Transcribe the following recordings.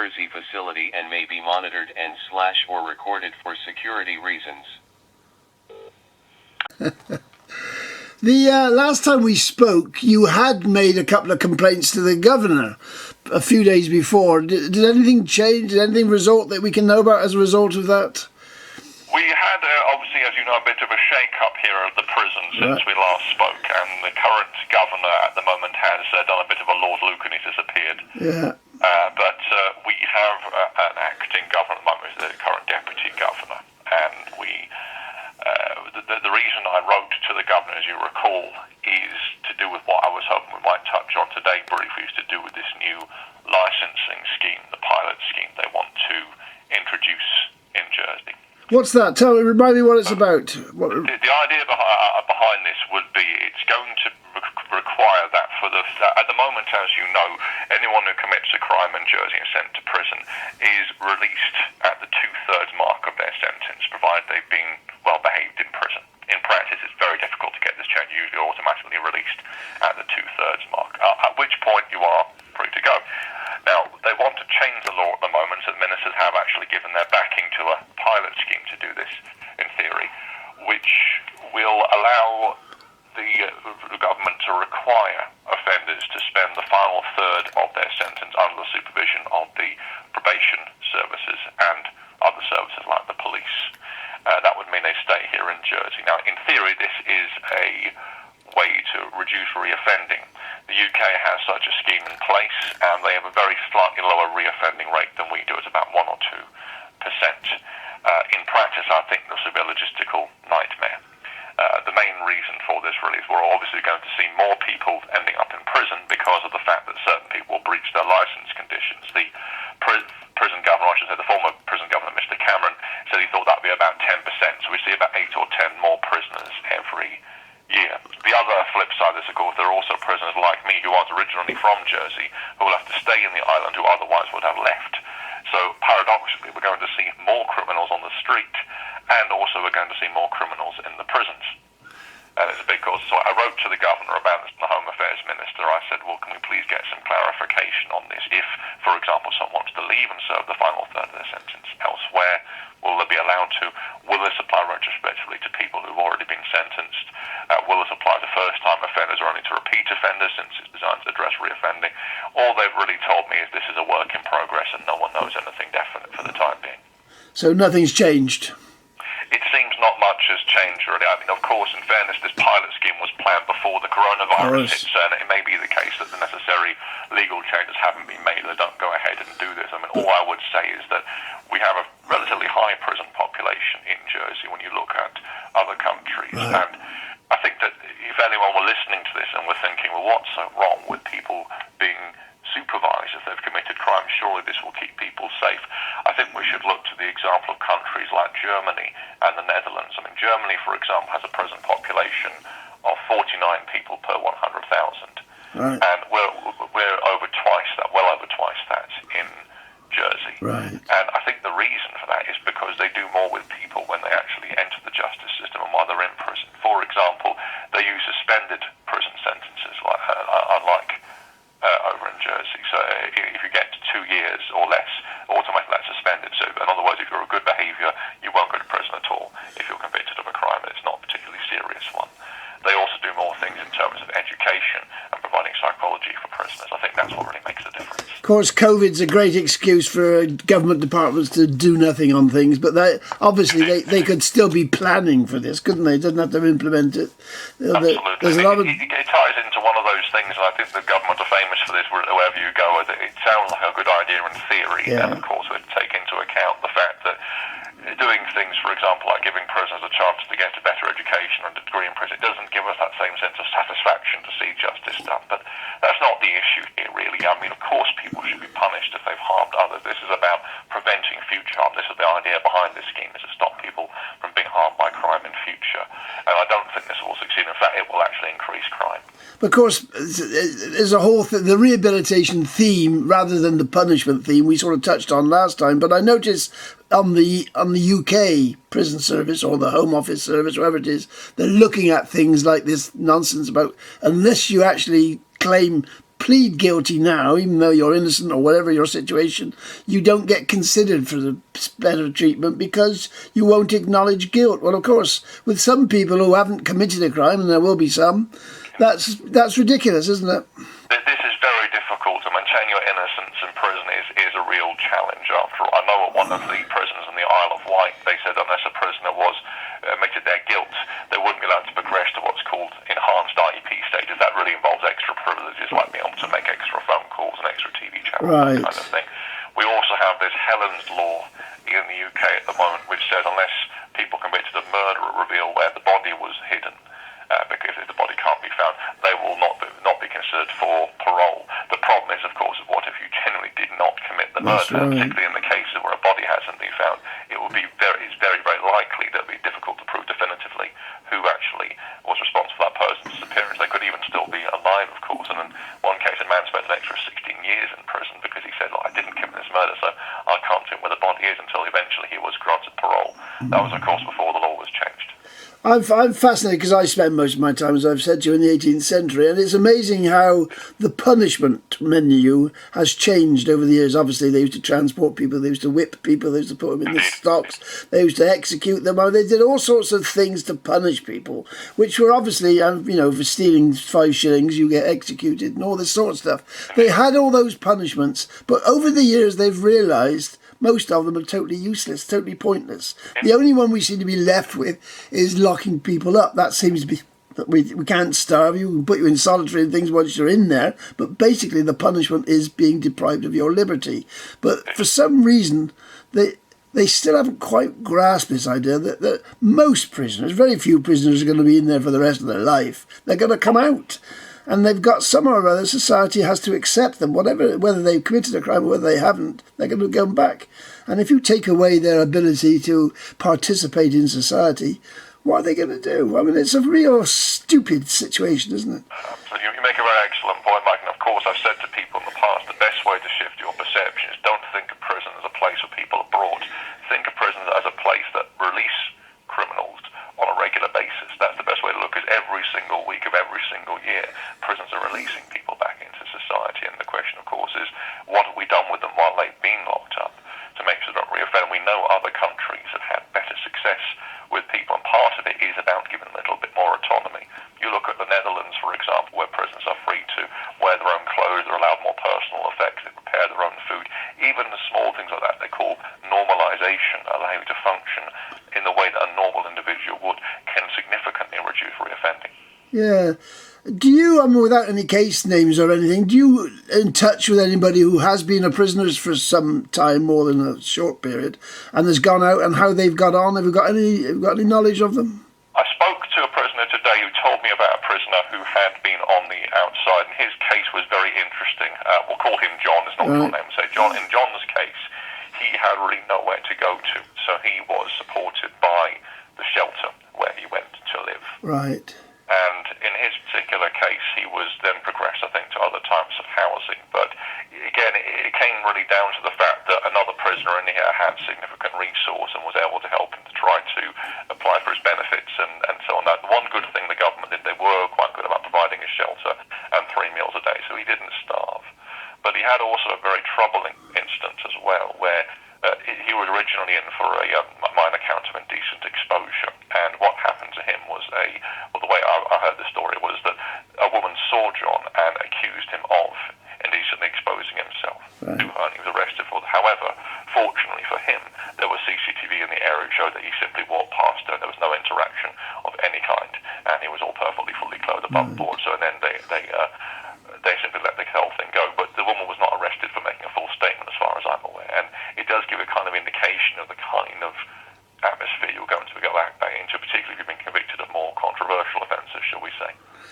Jersey facility and may be monitored and or recorded for security reasons. The last time we spoke, you had made a couple of complaints to the governor a few days before. Did anything change? Did anything result that we can know about as a result of that? We had, obviously, as you know, a bit of a shake-up here at the prison since we last spoke, and the current governor at the moment has done a bit of a Lord Luke and he's disappeared. Yeah. But we have an acting governor at the moment, the current deputy governor, and the reason I wrote to the governor, as you recall, is to do with what I was hoping we might touch on today briefly, is to do with this new licensing scheme, the pilot scheme they want to introduce in Jersey. What's that? Remind me what it's about. The idea behind this would be it's going to require that at the moment, as you know, anyone who commits a crime in Jersey and sent to prison is released at the 2/3 mark of their sentence, provided they've been well behaved in prison. In practice, it's very difficult to get this change. You're usually automatically released at the 2/3 mark, at which point you are free to go. Now, they want to change the law at the moment, so the ministers have actually given their backing to a pilot scheme to do this, in theory, which will allow the government to require offenders to spend the final third of their sentence under the supervision of the probation services and other services like the police. That would mean they stay here in Jersey. Now, in theory, this is a way to reduce reoffending. The UK has such a scheme in place, and they have a very slightly lower reoffending rate than we do. It's about 1 or 2%. In practice, I think this will be a logistical nightmare. The main reason for this really is we're obviously going to see more people ending up in prison because of the fact that certain people will breach their license conditions. The prison governor, I should say the former prison governor, Mr. Cameron, said he thought that would be about 10%. So we see about 8 or 10 more prisoners every year. The other flip side is, of course, there are also prisoners like me who aren't originally from Jersey who will have to stay in the island who otherwise would have left. So paradoxically, we're going to see more criminals on the street, and also we're going to see more criminals in the prisons. And it's a big cause. So I wrote to the governor about this, the Home Affairs Minister. I said, well, can we please get some clarification on this? If, for example, someone wants to leave and serve the final third of their sentence elsewhere, will they be allowed to? Will this apply retrospectively to people who've already been sentenced? Will this apply to first-time offenders or only to repeat offenders, since it's designed to address reoffending? All they've really told me is this is a work in progress and no one knows anything definite for the time being. So nothing's changed? It seems not much has changed, really. I mean, of course, in fairness, this pilot scheme was planned before the coronavirus hit, so it may be the case that the necessary legal changes haven't been made. They don't go ahead and do this. I mean, all I would say is that we have a relatively high prison population in Jersey when you look at other countries. Right. And I think that if anyone were listening to this and were thinking, well, what's so wrong with people being supervised if they've committed crimes? Surely this will keep people safe. I think we should look to the example of countries like Germany and the Netherlands. I mean, Germany, for example, has a prison population of 49 people per 100,000. Right. And we're over twice that, well over twice that in Jersey. Right. And I think the reason for that is because they do more with people when they actually enter the justice system and while they're in prison. For example, they use suspended prison sentences, unlike over in Jersey. So if you get to 2 years or less, automatically that's suspended. So in other words, if you're a good behaviour, you won't go to prison at all if you're convicted of a crime and it's not a particularly serious one. They also do more things in terms of education and providing psychology for prisoners. I think that's what really makes a difference. Of course, COVID's a great excuse for government departments to do nothing on things, but obviously they could still be planning for this, couldn't they? Doesn't have to implement it. Absolutely. There's a lot of... It ties into one of those things, and I think the government are famous for this wherever you go. It sounds like a good idea in theory, Yeah. and of course we take into account the fact that doing things, for example, like giving prisoners a chance to get a better education and a degree in prison, it doesn't give us that same sense of satisfaction to see justice done. But that's not the issue here, really. I mean, of course, people should be punished if they've harmed others. This is about preventing future harm. This is the idea behind this scheme, is to stop people from being harmed by crime in future. And I don't think this will succeed. In fact, it will actually increase crime. Of course, there's a whole the rehabilitation theme rather than the punishment theme we sort of touched on last time. But I noticed on the UK prison service or the Home Office service, whatever it is, they're looking at things like this nonsense about unless you actually claim plead guilty now, even though you're innocent or whatever your situation, you don't get considered for the better treatment because you won't acknowledge guilt. Well, of course, with some people who haven't committed a crime, and there will be some, that's ridiculous, isn't it? This is very difficult. To maintain your innocence in prison is a real challenge. After all, I know at one of the prisons in the Isle of Wight, they said unless a prisoner was admitted their guilt, they wouldn't be allowed to progress to what's called enhanced IEP status. That really involves extra privileges, like being able to make extra phone calls and extra TV channels, Right. that kind of thing. We also have this Helen's law in the UK at the moment, which says unless people convicted of murder reveal where the body was hidden, because if the body can't be found, they will not be considered for parole. The problem is, of course, what if you genuinely did not commit the That's murder? right. Particularly in the cases where a body hasn't been found, it's very, very likely that it would be difficult to prove definitively who actually was responsible for that person's disappearance. They could even still be alive, of course. And in one case, a man spent an extra 16 years in prison because he said, I didn't commit this murder, so I can't tell where the body is, until eventually he was granted parole. That was, of course, before the law was changed. I'm fascinated because I spent most of my time, as I've said to you, in the 18th century, and it's amazing how the punishment menu has changed over the years. Obviously, they used to transport people, they used to whip people, they used to put them in the stocks, they used to execute them. They did all sorts of things to punish people, which were obviously, for stealing 5 shillings, you get executed and all this sort of stuff. They had all those punishments, but over the years, they've realised most of them are totally useless, totally pointless. The only one we seem to be left with is locking people up. That seems to be, we can't starve you, we can put you in solitary and things once you're in there, but basically the punishment is being deprived of your liberty. But for some reason, they still haven't quite grasped this idea that most prisoners, very few prisoners are going to be in there for the rest of their life. They're going to come out. And they've got somehow or other, society has to accept them, whether they've committed a crime or whether they haven't, they're going to go back. And if you take away their ability to participate in society, what are they going to do? I mean, it's a real stupid situation, isn't it? So you make a very excellent point, Mike, and of course I've said to people in the past, the best way to shift your perception is don't think of prison as a place where people are brought. Think of prison as a place that release criminals on a regular basis. That's the best way to look, is every single week of every single year, prisons are releasing people back into society. And the question, of course, is what have we done with them while they've been locked up to make sure they don't reoffend? We know other countries have had better success with people, and part of it is about giving them a little bit more autonomy. You look at the Netherlands, for example, where prisoners are free to wear their own clothes, they're allowed more personal effects, they prepare their own food. Even the small things like that they call normalisation allow you to function in the way that a normal individual would, can significantly reduce reoffending. Yeah. Do you, without any case names or anything, do you in touch with anybody who has been a prisoner for some time, more than a short period, and has gone out, and how they've got on? Have you got any knowledge of them? I spoke to a prisoner today who told me about a prisoner who had been on the outside, and his case was very interesting. We'll call him John, it's not a full name. So John, in John's case, he had really nowhere to go to, so he was supported by the shelter where he went to live. Right. And in his particular case, he was then progressed, I think, to other types of housing. But again, it came really down to the fact that another prisoner in here had significant resource and was able to help him to try to apply for his benefits and so on. That one good thing the government did, they were quite good about providing a shelter and 3 meals a day, so he didn't starve. But he had also a very troubling instance as well, where he was originally in for a minor count of indecent exposure, and what happened to him was the way I heard the story was that a woman saw John and accused him of indecently exposing himself to her, and he was arrested for that. However, fortunately for him, there was CCTV in the area that showed that he simply walked past her, and there was no interaction of any kind, and he was all perfectly fully clothed above board. So and then they simply let the whole thing go. But the woman was not arrested for making a full statement, as far as I'm aware. And it does give a kind of indication of the kind of atmosphere you're going to go back into, particularly if you've been convicted of more controversial offences, shall we say.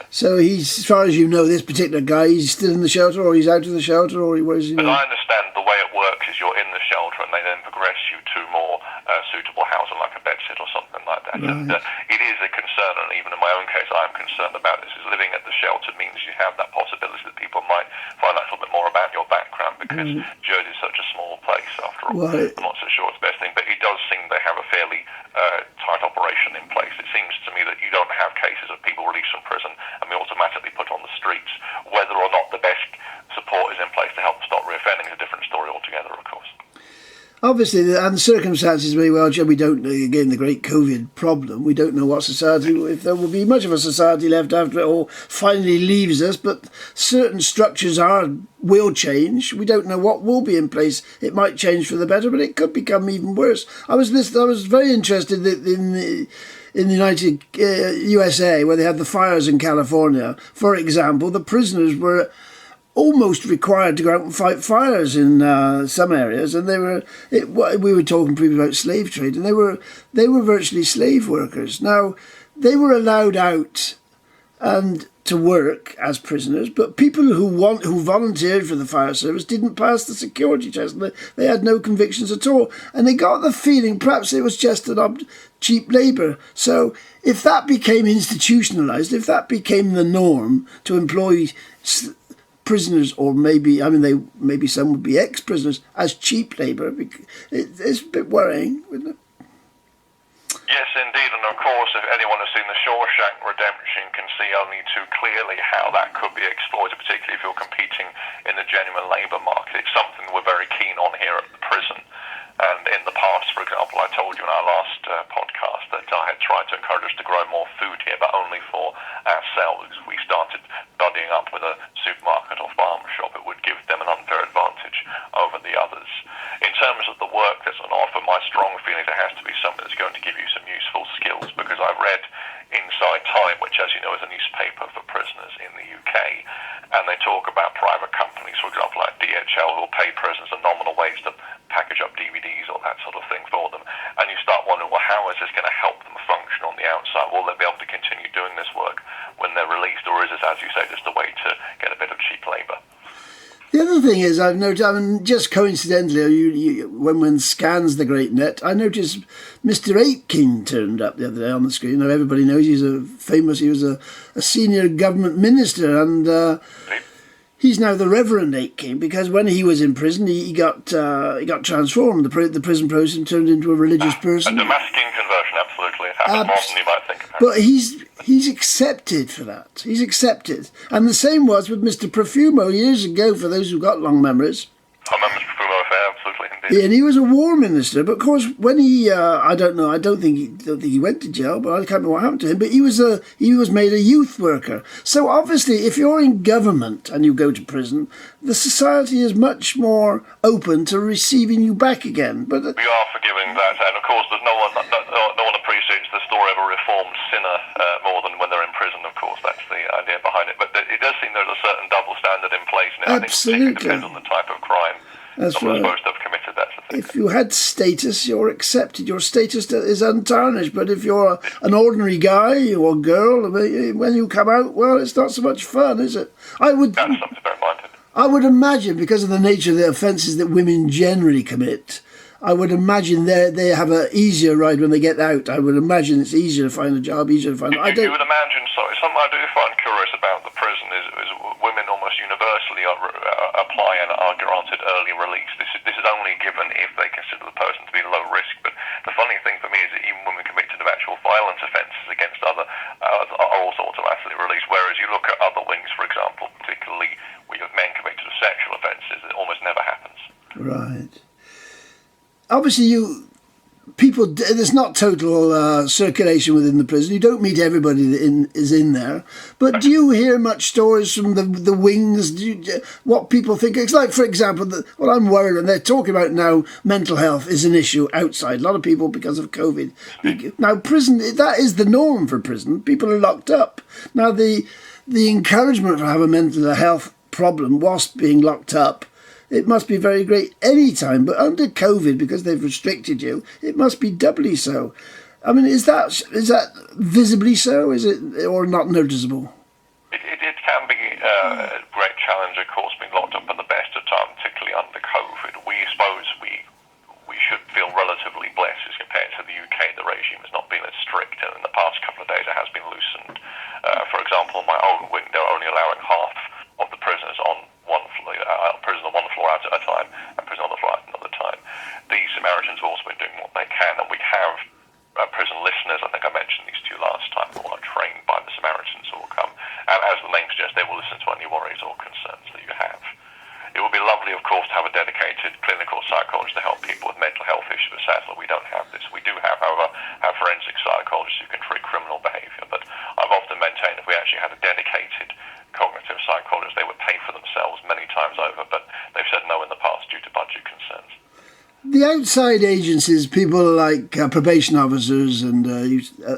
So he's, as far as you know, this particular guy, he's still in the shelter, or he's out of the shelter, or where is he now? As I understand, the way it works is you're in the shelter and they then progress you to more suitable housing, like a bedsit or something like that. Right. And it is a concern, and even in my own case, I'm concerned about this, is living at the shelter means you have that possibility that people might find out a little bit more about your background, because Jersey is such a small place, after all. Right. I'm not so sure it's the best thing, but it does seem they have a fairly tight operation in place. It seems to me that you don't have cases of people released from prison and be automatically put on the streets. Whether or not the best stop reoffending is a different story altogether, of course. Obviously, and the circumstances may well change. We don't know, again, the great COVID problem. We don't know what society, if there will be much of a society left after it all finally leaves us, but certain structures will change. We don't know what will be in place. It might change for the better, but it could become even worse. I was very interested in the United USA, where they had the fires in California. For example, the prisoners were almost required to go out and fight fires in some areas, and we were talking previously about slave trade, and they were virtually slave workers. Now, they were allowed out and to work as prisoners, but people who volunteered for the fire service didn't pass the security test. They had no convictions at all, and they got the feeling perhaps it was just cheap labour. So if that became institutionalised, if that became the norm to employ prisoners, or maybe some would be ex-prisoners as cheap labour, it's a bit worrying, wouldn't it? Yes, indeed, and of course, if anyone has seen The Shawshank Redemption can see only too clearly how that could be exploited, particularly if you're competing in the genuine labour market. It's something we're very keen on here at the prison. And in the past, for example, I told you in our last podcast that I had tried to encourage us to grow more food here, but only for ourselves. We started buddying up with a supermarket or farm shop. It would give them an unfair advantage over the others. In terms of the work that's on offer, my strong feeling is it has to be something that's going to give you some useful skills, because I've read Inside Time, which, as you know, is a newspaper for prisoners in the UK, and they talk about private companies, for example, like DHL, who will pay prisoners a nominal wage to package up DVDs or that sort of thing for them. And you start wondering, well, how is this going to help them function on the outside? Will they be able to continue doing this work when they're released, or is this, as you say, just a way to get a bit of cheap labour? The other thing is, I've noticed, just coincidentally, when one scans the Great Net, I noticed Mr. Aitken turned up the other day on the screen. Now, everybody knows he was a senior government minister, and he's now the Reverend Aitken, because when he was in prison, he got transformed. The prison process turned into a religious person. A Damascene conversion, absolutely. It happened more than you might think. But he's accepted for that. He's accepted. And the same was with Mr. Profumo years ago, for those who've got long memories. I remember Mr. Profumo affair, absolutely, indeed. And he was a war minister, but of course, when he, I don't think he went to jail, but I can't remember what happened to him. But he was made a youth worker. So obviously, if you're in government and you go to prison, the society is much more open to receiving you back again. But we are forgiving that, and of course, there's no one appreciates the story of a reformed sinner more than when they're in prison. Of course, that's the idea behind it. But it does seem there's a certain double standard in place now. Absolutely. I think it depends on the type of crime. That's Someone's right. supposed to have committed that. If you had status, you're accepted. Your status is untarnished. But if you're an ordinary guy or girl, when you come out, well, it's not so much fun, is it? That's something to bear in mind. I would imagine, because of the nature of the offences that women generally commit, I would imagine they have an easier ride when they get out. I would imagine it's easier to find a job, easier to find. You would imagine so. Something I do find curious about the prison is women almost universally apply and are granted early release. This is only given if they consider the person to be low risk. But the funny thing for me is that even women convicted of actual violent offences against others are also automatically released. Whereas you look at other wings, for example, particularly where you have men convicted of sexual offences, it almost never happens. Right. Obviously, there's not total circulation within the prison. You don't meet everybody that is in there. But do you hear much stories from the wings? What people think? It's like, for example, what I'm worried, and they're talking about now, mental health is an issue outside. A lot of people, because of COVID. Now, prison, that is the norm for prison. People are locked up. Now, the encouragement to have a mental health problem whilst being locked up, it must be very great any time, but under COVID, because they've restricted you, it must be doubly so. I mean, is that visibly so? Is it, or not noticeable? It can be a great challenge, of course, being locked up at the best of times, particularly under COVID. We suppose we should feel relatively blessed as compared to the UK. The regime has not been as strict, and in the past couple of days it has been loosened. For example, my own wing, they're only allowing half of the prisoners on one floor, prison on one floor at a time, and prison on the floor at another time. The Samaritans have also been doing what they can, and we have prison listeners. I think I mentioned these to you last time, who are trained by the Samaritans who will come, and as the name suggests, they will listen to any worries or concerns that you have. It would be lovely forensic psychologists who can treat criminal behaviour, but I've often maintained if we actually had a dedicated cognitive psychologist, they would pay for themselves many times over, but they've said no in the past due to budget concerns. The outside agencies, people like probation officers and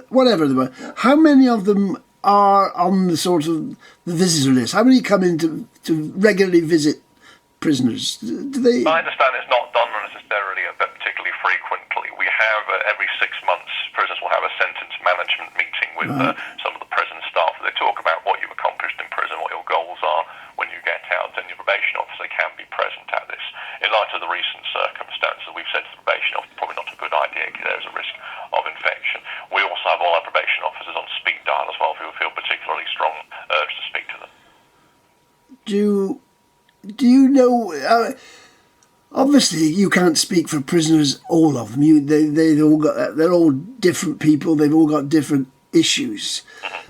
whatever they were, how many of them are on the sort of the visitor list? How many come in to regularly visit prisoners? Do they? I understand it's not done necessarily particularly frequently. We have every 6 months, prisoners will have a sentence management meeting with some of the prison staff. They talk about what you've accomplished in prison, what your goals are when you get out, and your probation officer can be present at this. In light of the recent circumstances, we've said to the probation officer, probably not a good idea because there's a risk of infection. We also have all our probation officers on speed dial as well if we feel particularly strong urge to speak to them. Do you know? Obviously, you can't speak for prisoners, all of them. They're all different people. They've all got different issues.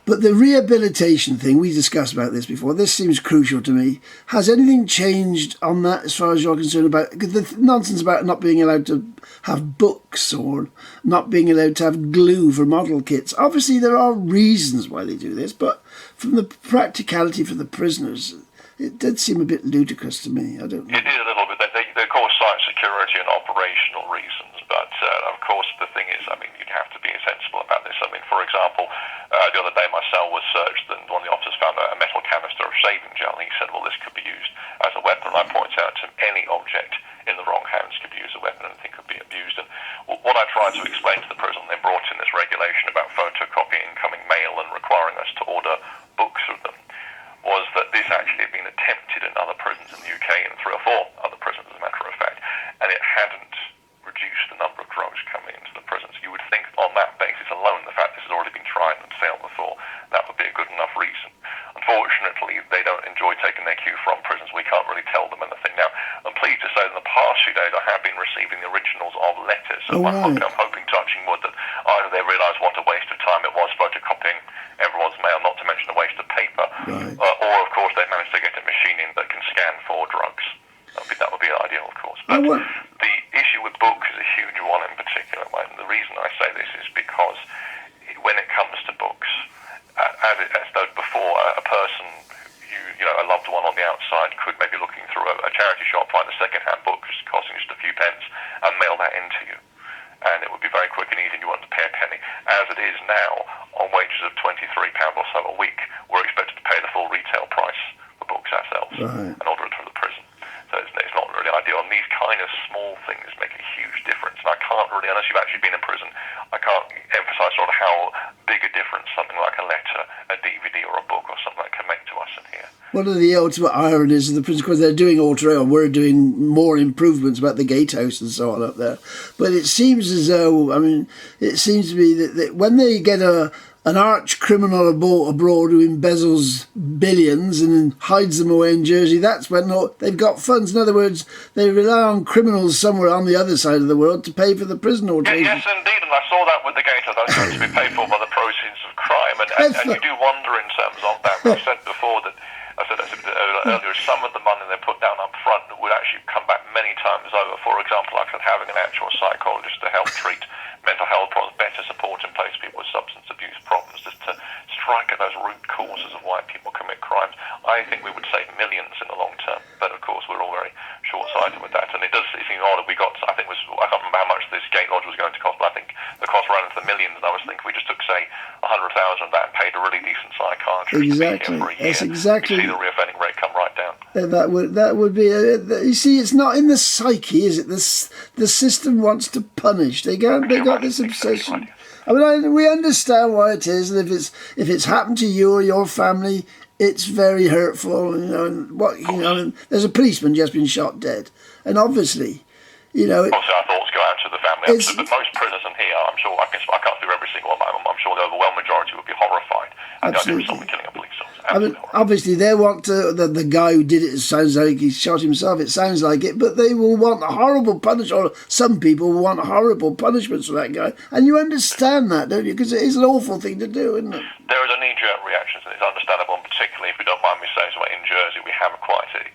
But the rehabilitation thing, we discussed about this before. This seems crucial to me. Has anything changed on that as far as you're concerned about the nonsense about not being allowed to have books or not being allowed to have glue for model kits? Obviously, there are reasons why they do this, but from the practicality for the prisoners, it did seem a bit ludicrous to me. I don't know. It is a little bit. They of course cite security and operational reasons, but of course the thing is, I mean, you'd have to be sensible about this. I mean, for example, the other day my cell was searched and one of the officers found a metal canister of shaving gel, and he said, well, this could be used as a weapon. And I pointed out to him, any object in the wrong hands could be used as a weapon, and anything could be abused. And what I tried to explain to the prison, they brought in this regulation about photocopying incoming mail and requiring us to order books of them, was that this actually had been attempted in other prisons in the UK and 3 or 4 other prisons, as a matter of fact, and it hadn't reduced the number of drugs coming into the prisons. You would think on that basis alone, the fact this has already been tried and failed before, that would be a good enough reason. Unfortunately, they don't enjoy taking their cue from prisons. We can't really tell them anything. Now, I'm pleased to say that in the past few days I have been receiving the originals of letters, so I'm hoping, touching wood, that either they realise what a waste of time it was photocopying everyone's mail, not to mention a waste of paper, or of course they managed to get a machine in that can scan for drugs. That would be ideal, of course. But the issue with books is a huge one in particular. And the reason I say this is because when it comes to books, as though before, a person, a loved one on the outside could maybe looking through a charity shop, find a second-hand book costing just a few pence and mail that into you. And it would be very quick and easy and you wouldn't pay a penny. As it is now, on wages of £23 or so a week, we're expected to pay the full retail price for books ourselves and order it through the prison. So it's not really ideal. And these kind of small things make a huge difference. And I can't really, unless you've actually been in prison, I can't emphasise sort of how big a difference something like a letter, a DVD or a book or something like can make to us in here. One of the ultimate ironies of the prison, because they're doing we're doing more improvements about the gatehouse and so on up there. But it seems as though, it seems to me that when they get an arch criminal abroad who embezzles billions and hides them away in Jersey, that's when they've got funds. In other words, they rely on criminals somewhere on the other side of the world to pay for the prison alteration. Yes, indeed, and I saw that with the gatehouse. That's going to be paid for by the proceeds of crime. And you do wonder in terms of that. We've said before that, I said earlier, some of the money they put down up front would actually come back many times over. For example, like I said, having an actual psychologist to help treat mental health problems, better support in place people with substance abuse problems, just to strike at those root causes of why people commit crimes. I think we would save millions in the long term, but of course we're all very short-sighted with that. And it does seem odd that we got, I can't remember how much this gate lodge was going to cost, but I think the cost ran into the millions, and I was thinking we just took, say, 100,000 of that and paid a really decent psychiatrist to be here for a year. That's exactly. You see the reoffending rate come right down. That would be. You see, it's not in the psyche, is it? The system wants to punish. They got this obsession. We understand why it is, and if it's happened to you or your family, it's very hurtful. And there's a policeman just been shot dead, and obviously, Obviously, our thoughts go out to the family. But most prisoners in here, I'm sure, I can't speak for every single one, but I'm sure the overwhelming majority would be horrified at the idea of someone killing a police officer. Obviously, they want the guy who did it sounds like he shot himself. It sounds like it, but they will want a horrible punishment. Or some people will want horrible punishments for that guy, and you understand that, don't you? Because it is an awful thing to do, isn't it? There is a knee-jerk reaction, and it's understandable. And particularly, if you don't mind me saying so, in Jersey, we have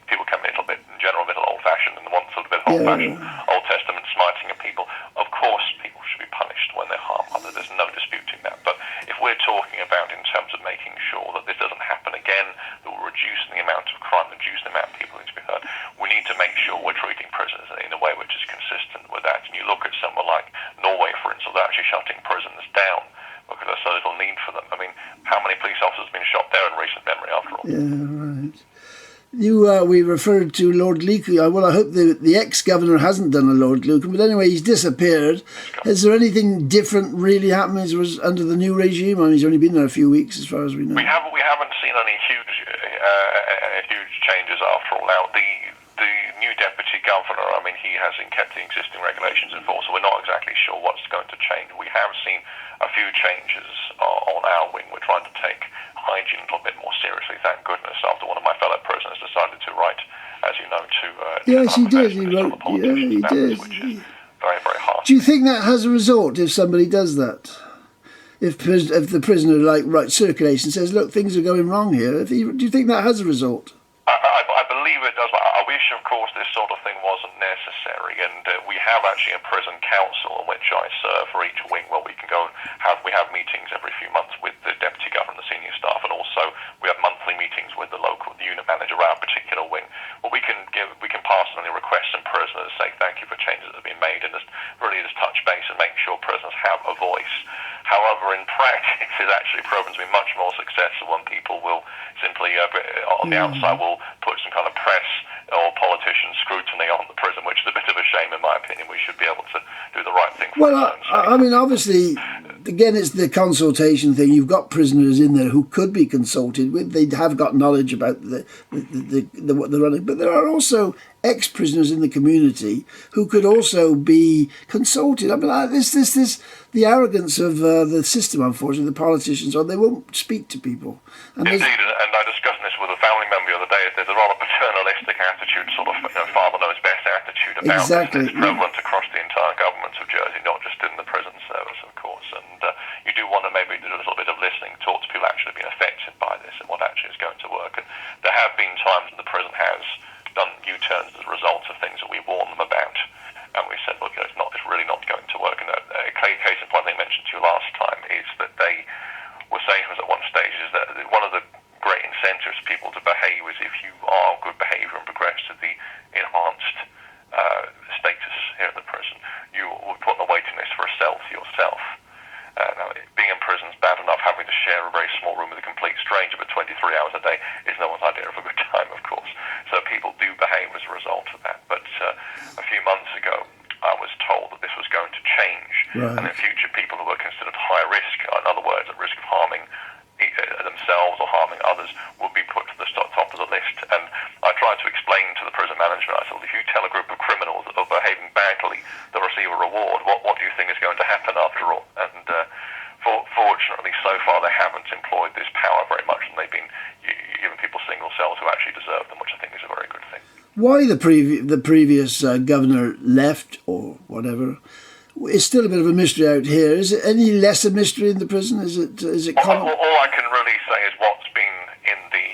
people come a little bit, in general, a little old-fashioned, and want sort of a bit old-fashioned, Old Testament smiting of people. Of course, people should be punished when they're harm others. There's no disputing that. But if we're talking about in terms of making sure that this doesn't happen again, that we're reducing the amount of crime, reducing the amount of people who need to be hurt, we need to make sure we're treating prisoners in a way which is consistent with that. And you look at somewhere like Norway, for instance, they're actually shutting prisons down because there's so little need for them. I mean, how many police officers have been shot there in recent memory, after all? Yeah, right. We referred to Lord Leaky. Well, I hope the ex-governor hasn't done a Lord Lucan, but anyway, he's disappeared. Is there anything different really happening as was under the new regime? I mean, he's only been there a few weeks, as far as we know. We haven't seen any huge changes after all. Now, the new deputy governor, I mean, he has kept the existing regulations in force, so we're not exactly sure what's going to change. We have seen a few changes on our wing. We're trying to take hygiene a little bit more seriously, thank goodness, after one of my fellow prisoners decided to write, as you know, to yes, he did. He wrote. Yeah, he did. Which is very, very harsh. Do you think that has a result if somebody does that? If the prisoner writes circulation says, "Look, things are going wrong here." Do you think that has a result? I believe it does. I wish, of course, this sort of thing wasn't necessary. And we have actually a prison council in which I serve for each wing, where we can go and have meetings every few months with the deputy governor and the senior staff, and also we have monthly meetings with the unit manager of our particular wing. Well, we can pass on any requests from prisoners, say thank you for changes that have been made, and just touch base and make sure prisoners have a voice. However, in practice, it actually proven to be much more successful when people will simply, on the outside, will put some kind of press or politician scrutiny on the prison, which is a bit of a shame, in my opinion. We should be able to do the right thing for our own sake. I mean, obviously, again, it's the consultation thing. You've got prisoners in there who could be consulted with. They have got knowledge about what they're running, but there are also ex-prisoners in the community who could also be consulted. I mean, the arrogance of the system, unfortunately, the politicians, they won't speak to people. Indeed, and I discussed this with a family member the other day. There's a rather paternalistic attitude, sort of father knows best attitude about exactly. This. It's prevalent across the entire government of Jersey, not just in the prison service, of course. And you do want to maybe do a little bit of listening, talk to people actually being affected by this and what actually is going to work. And there have been times when the prison has done U-turns as a result of things that we warned them about. And we said, look, it's really not going to work. And a case in point I mentioned to you last time is that they were saying to us at one stage is that one of the great incentives for people to behave is if you are good behaviour and progress to the enhanced status here at the prison, you will put on the waiting list for a cell to yourself. Now, being in prison is bad enough. Having to share a very small room with a complete stranger for 23 hours a day is no one's idea of a good time, of course. So people do behave as a result of that. But a few months ago, I was told that this was going to change, right. And in future, people who were considered high risk, in other words, at risk of harming themselves or harming others, would be put to the top of the list. And I tried to explain to the prison management, I said, well, if you tell a group of criminals that are behaving badly, they'll receive a reward, what do you think is going to happen after all? And fortunately, so far, they haven't employed this power very much, and they've been giving people single cells who actually deserve them, which I think is a very good thing. Why the previous governor left or whatever is still a bit of a mystery out here. Is it any less a mystery in the prison? Is it common? All I can really say is what's been in the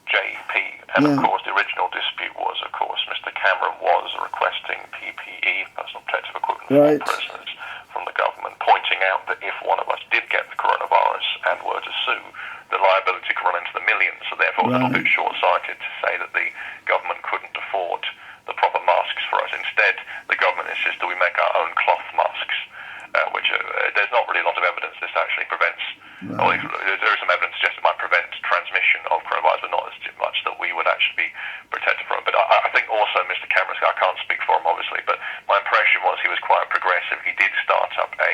JP, and of course the original dispute was, of course, Mr. Cameron was requesting PPE, personal protective equipment, right. for prisoners from the government, pointing out that if one of us did get the coronavirus and were to sue, the liability could run into the millions, so therefore right. a little bit short-sighted to say that the government couldn't afford the proper masks for us. Instead, the government insists that we make our own cloth masks, which there's not really a lot of evidence this actually prevents, right. There is some evidence suggesting it might prevent transmission of coronavirus, but not as much that we would actually be protected from it. But I think also Mr. Cameron, I can't speak for him obviously, but my impression was he was quite progressive. He did start up a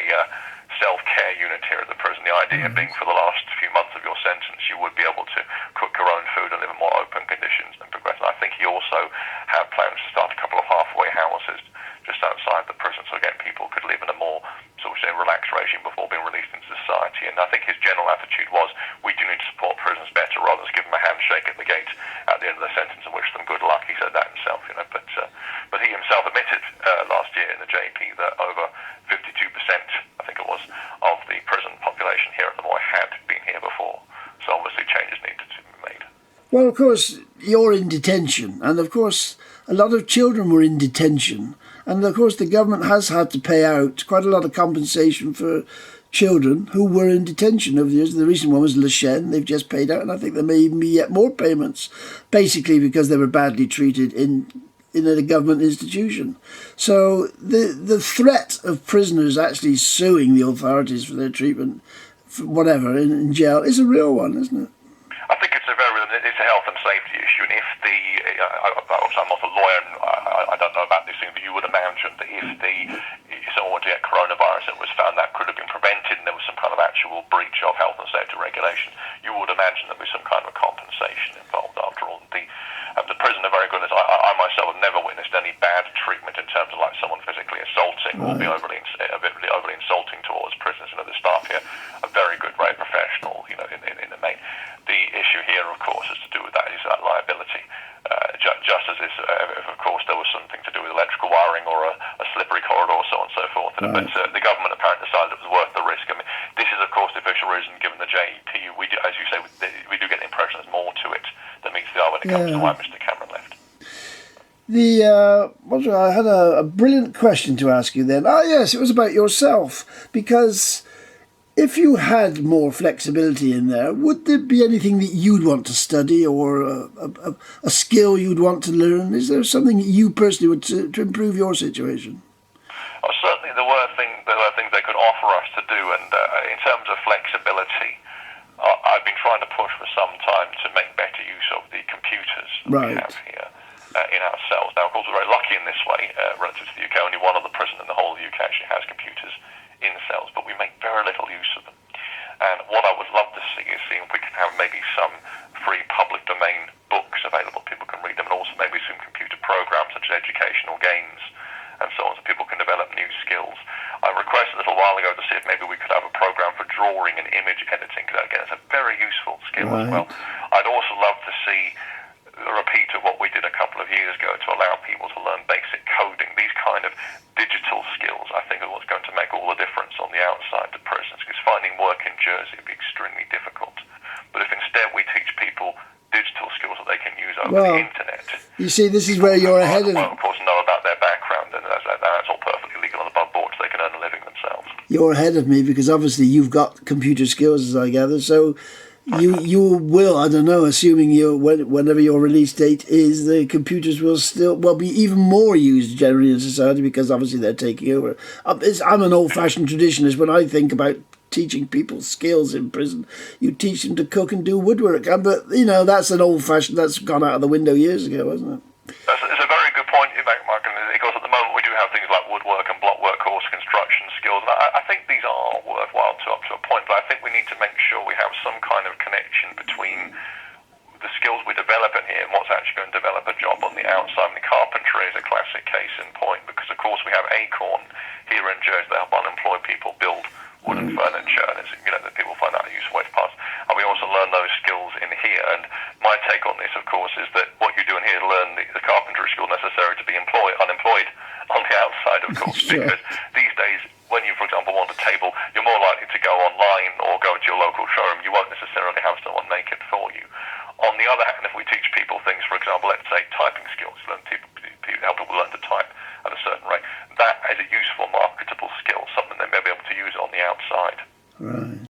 self-care unit here at the prison. The idea being for the last few months of your sentence, you would be able to cook your own food and live in more open conditions and progress. And I think he also had plans to start a couple of halfway houses just outside the prison, so again, people could live in a more sort of relaxed regime before being released into society. And I think his general attitude was, we do need to support prisoners better rather than give them a handshake at the gate at the end of the sentence and wish them good luck. He said that himself, But he himself admitted last year in the JP that over 52%, I think it was, of the prison population here at the Moye had been here before. So obviously changes needed to be made. Well, of course, you're in detention, and of course, a lot of children were in detention. And of course, the government has had to pay out quite a lot of compensation for children who were in detention over the years. The recent one was Le Chien. They've just paid out, and I think there may even be yet more payments, basically because they were badly treated in a government institution. So the threat of prisoners actually suing the authorities for their treatment, for whatever, in jail is a real one, isn't it? I think it's a health and safety issue, and if I'm not a lawyer, and I don't know about this thing, but you would imagine that if someone were to get coronavirus and it was found that could have been prevented, and there was some kind of actual breach of health and safety regulations, you would imagine there'd be some kind of a compensation involved. After all, the prison are very good at this. I myself have never witnessed any bad treatment in terms of like someone physically assaulting or be overly insulting towards prisoners. The staff here are very good, very professional. In the main. The issue here, of course, is to do with that liability. Just as if, of course, there was something to do with electrical wiring or a slippery corridor, so on and so forth. Right. But the government apparently decided it was worth the risk. I mean, this is, of course, the official reason given the JEP. We do, as you say, we do get the impression there's more to it than meets the eye when it comes to why Mr. Cameron left. I had a brilliant question to ask you then. Yes, it was about yourself, because if you had more flexibility in there, would there be anything that you'd want to study or a skill you'd want to learn? Is there something you personally would to improve your situation? Well, certainly there were things they could offer us to do, and in terms of flexibility, I've been trying to push for some time to make better use of the computers that we have here in our cells. Now, of course, we're very lucky in this way relative to the UK. Only one other prison in the whole of the UK actually has computers in cells, but we make very little use of them. And what I would love to see is if we can have maybe some free public domain books available. People can read them, and also maybe some computer programs such as educational games and so on, so people can develop new skills. I requested a little while ago to see if maybe we could have a program for drawing and image editing, because again, it's a very useful skill as well. I'd also love to see a repeat of what we did a couple of years ago to allow people to learn basic coding. These kind of digital skills, I think, are what's going to make all the difference on the outside of prisons, because finding work in Jersey would be extremely difficult. But if instead we teach people digital skills that they can use over the internet. You see, this is where you're ahead of... Of course, know about their background, and that's all perfectly legal and above board, so they can earn a living themselves. You're ahead of me, because obviously you've got computer skills, as I gather, so... You will, I don't know, assuming whenever your release date is, the computers will be even more used generally in society, because obviously they're taking over. I'm an old-fashioned traditionalist. When I think about teaching people skills in prison, you teach them to cook and do woodwork. But, that's an old-fashioned, that's gone out of the window years ago, hasn't it? It's a very good point you make, Mark, because at the moment we do have things like woodwork and blockwork, course construction skills, and I think these are worthwhile up to a point, but I think we need to make sure we have some kind of connection between the skills we develop in here and what's actually going to develop a job on the outside. I mean, carpentry is a classic case in point, because of course we have Acorn here in Jersey that help unemployed people build wooden furniture, and that people find that a useful way to pass. And we also learn those skills in here, and my take on this, of course, is that what you do in here is learn the carpentry skill necessary to be unemployed on the outside, of course, sure. Because these days, when you, for example, want a table, you're more likely to go online or go to your local showroom. You won't necessarily have someone make